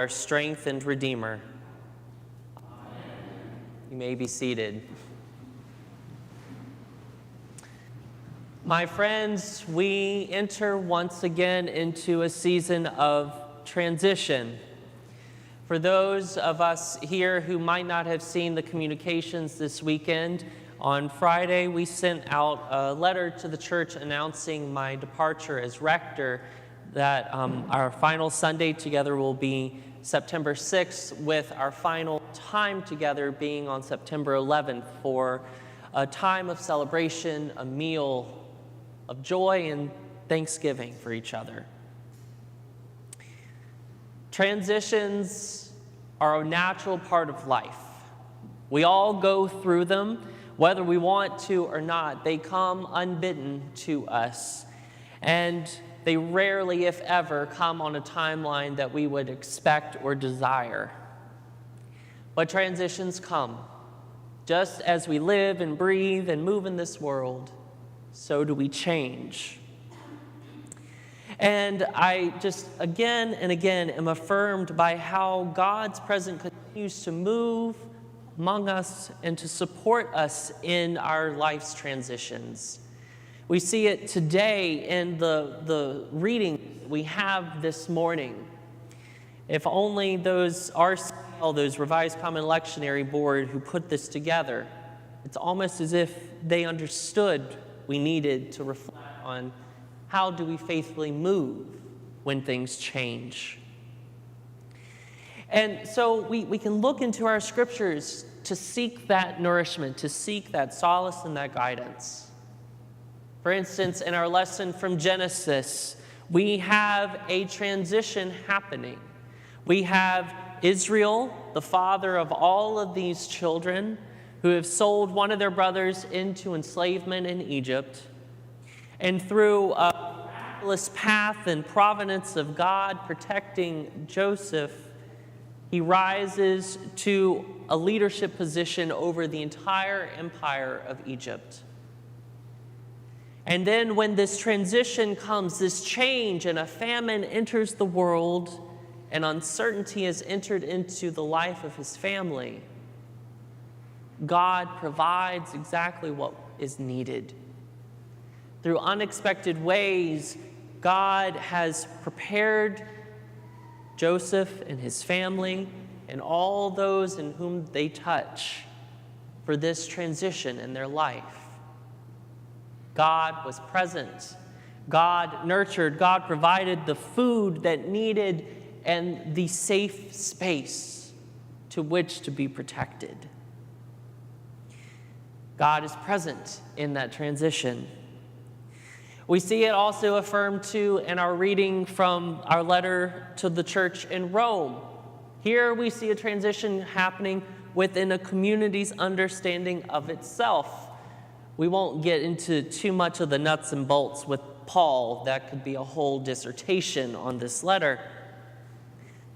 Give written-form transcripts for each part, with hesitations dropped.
our strength and Redeemer. You may be seated. My friends, we enter once again into a season of transition. For those of us here who might not have seen the communications this weekend, on Friday we sent out a letter to the church announcing my departure as rector, that our final Sunday together will be September 6th, with our final time together being on September 11th for a time of celebration, a meal of joy and thanksgiving for each other. Transitions are a natural part of life. We all go through them, whether we want to or not. They come unbidden to us, and they rarely, if ever, come on a timeline that we would expect or desire. But transitions come. Just as we live and breathe and move in this world, so do we change. And I just again and again am affirmed by how God's presence continues to move among us and to support us in our life's transitions. We see it today in the reading we have this morning. If only those RCL, those Revised Common Lectionary Board who put this together, it's almost as if they understood we needed to reflect on how do we faithfully move when things change. And so we can look into our scriptures to seek that nourishment, to seek that solace and that guidance. For instance, in our lesson from Genesis, we have a transition happening. We have Israel, the father of all of these children, who have sold one of their brothers into enslavement in Egypt. And through a miraculous path and providence of God protecting Joseph, he rises to a leadership position over the entire empire of Egypt. And then when this transition comes, this change and a famine enters the world, and uncertainty has entered into the life of his family, God provides exactly what is needed. Through unexpected ways, God has prepared Joseph and his family and all those in whom they touch for this transition in their life. God was present. God nurtured. God provided the food that needed and the safe space to which to be protected. God is present in that transition. We see it also affirmed too in our reading from our letter to the church in Rome. Here we see a transition happening within a community's understanding of itself. We won't get into too much of the nuts and bolts with Paul. That could be a whole dissertation on this letter.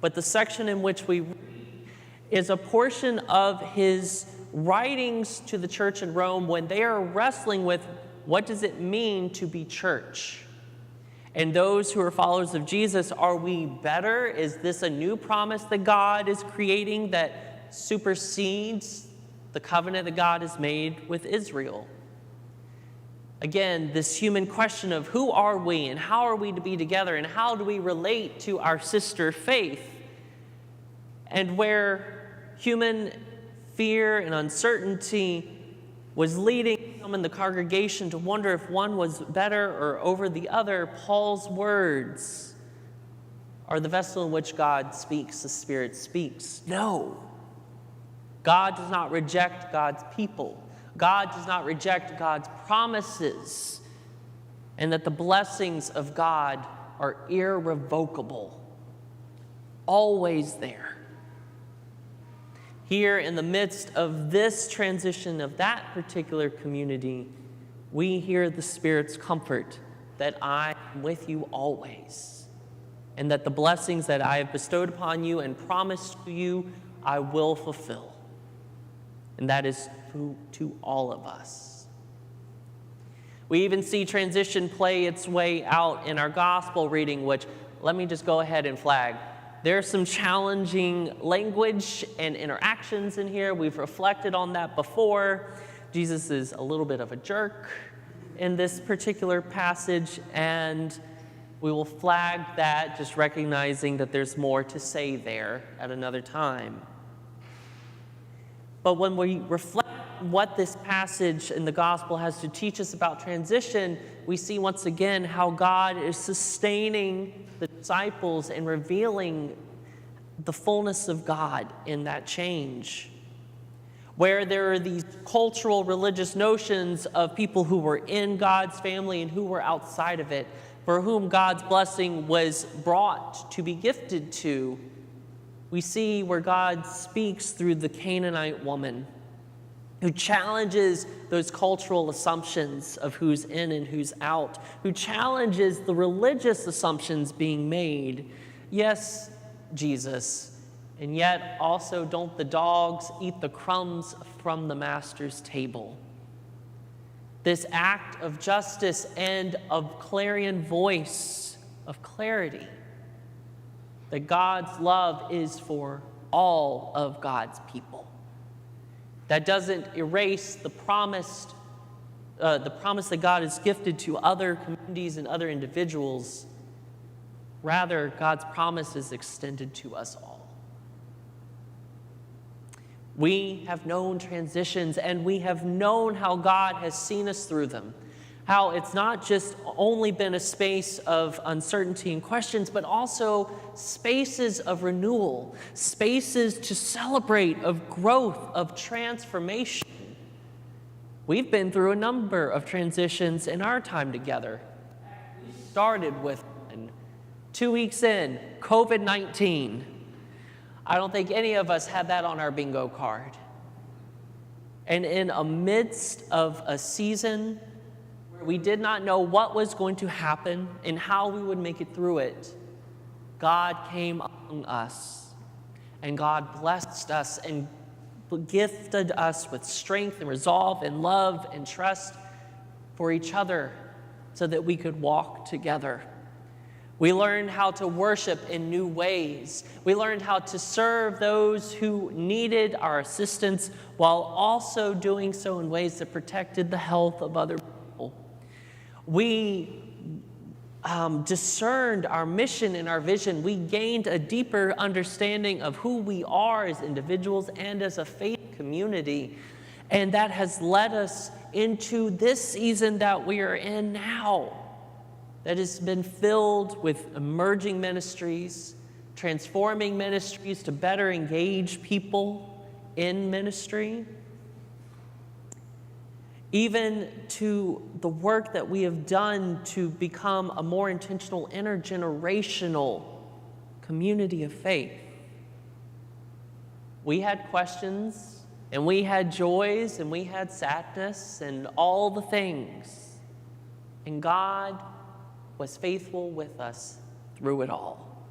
But the section in which we read is a portion of his writings to the church in Rome when they are wrestling with what does it mean to be church? And those who are followers of Jesus, are we better? Is this a new promise that God is creating that supersedes the covenant that God has made with Israel? Again, this human question of who are we and how are we to be together and how do we relate to our sister faith? And where human fear and uncertainty was leading some in the congregation to wonder if one was better or over the other, Paul's words are the vessel in which God speaks, the Spirit speaks. No. God does not reject God's people. God does not reject God's promises, and that the blessings of God are irrevocable, always there. Here in the midst of this transition of that particular community, we hear the Spirit's comfort that I am with you always, and that the blessings that I have bestowed upon you and promised to you, I will fulfill. And that is to all of us. We even see transition play its way out in our gospel reading, which, let me just go ahead and flag, There's some challenging language and interactions in here. We've reflected on that before. Jesus is a little bit of a jerk in this particular passage, and we will flag that, just recognizing that there's more to say there at another time. But when we reflect on what this passage in the gospel has to teach us about transition, we see once again how God is sustaining the disciples and revealing the fullness of God in that change. Where there are these cultural, religious notions of people who were in God's family and who were outside of it, for whom God's blessing was brought to be gifted to, we see where God speaks through the Canaanite woman, who challenges those cultural assumptions of who's in and who's out, who challenges the religious assumptions being made. Yes, Jesus, and yet also don't the dogs eat the crumbs from the master's table? This act of justice and of clarion voice, of clarity, that God's love is for all of God's people. That doesn't erase the promise that God has gifted to other communities and other individuals. Rather, God's promise is extended to us all. We have known transitions, and we have known how God has seen us through them. How it's not just only been a space of uncertainty and questions, but also spaces of renewal, spaces to celebrate, of growth, of transformation. We've been through a number of transitions in our time together. We started with 2 weeks in, COVID-19. I don't think any of us had that on our bingo card. And in the midst of a season where we did not know what was going to happen and how we would make it through it, God came among us, and God blessed us and gifted us with strength and resolve and love and trust for each other so that we could walk together. We learned how to worship in new ways. We learned how to serve those who needed our assistance while also doing so in ways that protected the health of other people. We discerned our mission and our vision. We gained a deeper understanding of who we are as individuals and as a faith community. And that has led us into this season that we are in now, that has been filled with emerging ministries, transforming ministries to better engage people in ministry, even to the work that we have done to become a more intentional intergenerational community of faith. We had questions, and we had joys, and we had sadness, and all the things. And God was faithful with us through it all.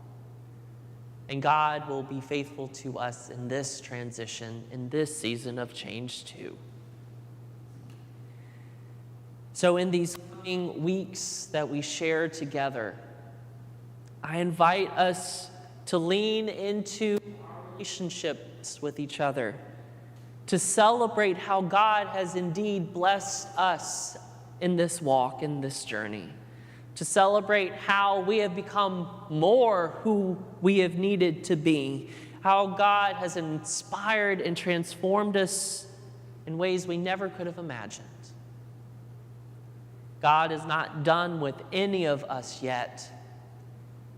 And God will be faithful to us in this transition, in this season of change too. So in these coming weeks that we share together, I invite us to lean into our relationships with each other, to celebrate how God has indeed blessed us in this walk, in this journey, to celebrate how we have become more who we have needed to be, how God has inspired and transformed us in ways we never could have imagined. God is not done with any of us yet.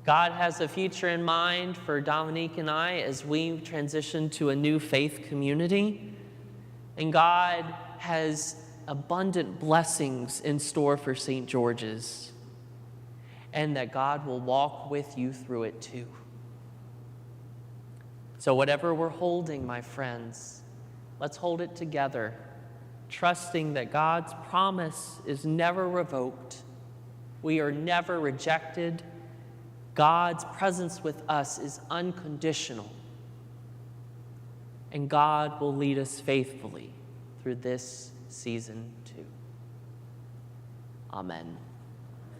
God has a future in mind for Dominique and I as we transition to a new faith community. And God has abundant blessings in store for St. George's. And that God will walk with you through it too. So whatever we're holding, my friends, let's hold it together, trusting that God's promise is never revoked. We are never rejected. God's presence with us is unconditional. And God will lead us faithfully through this season too. Amen.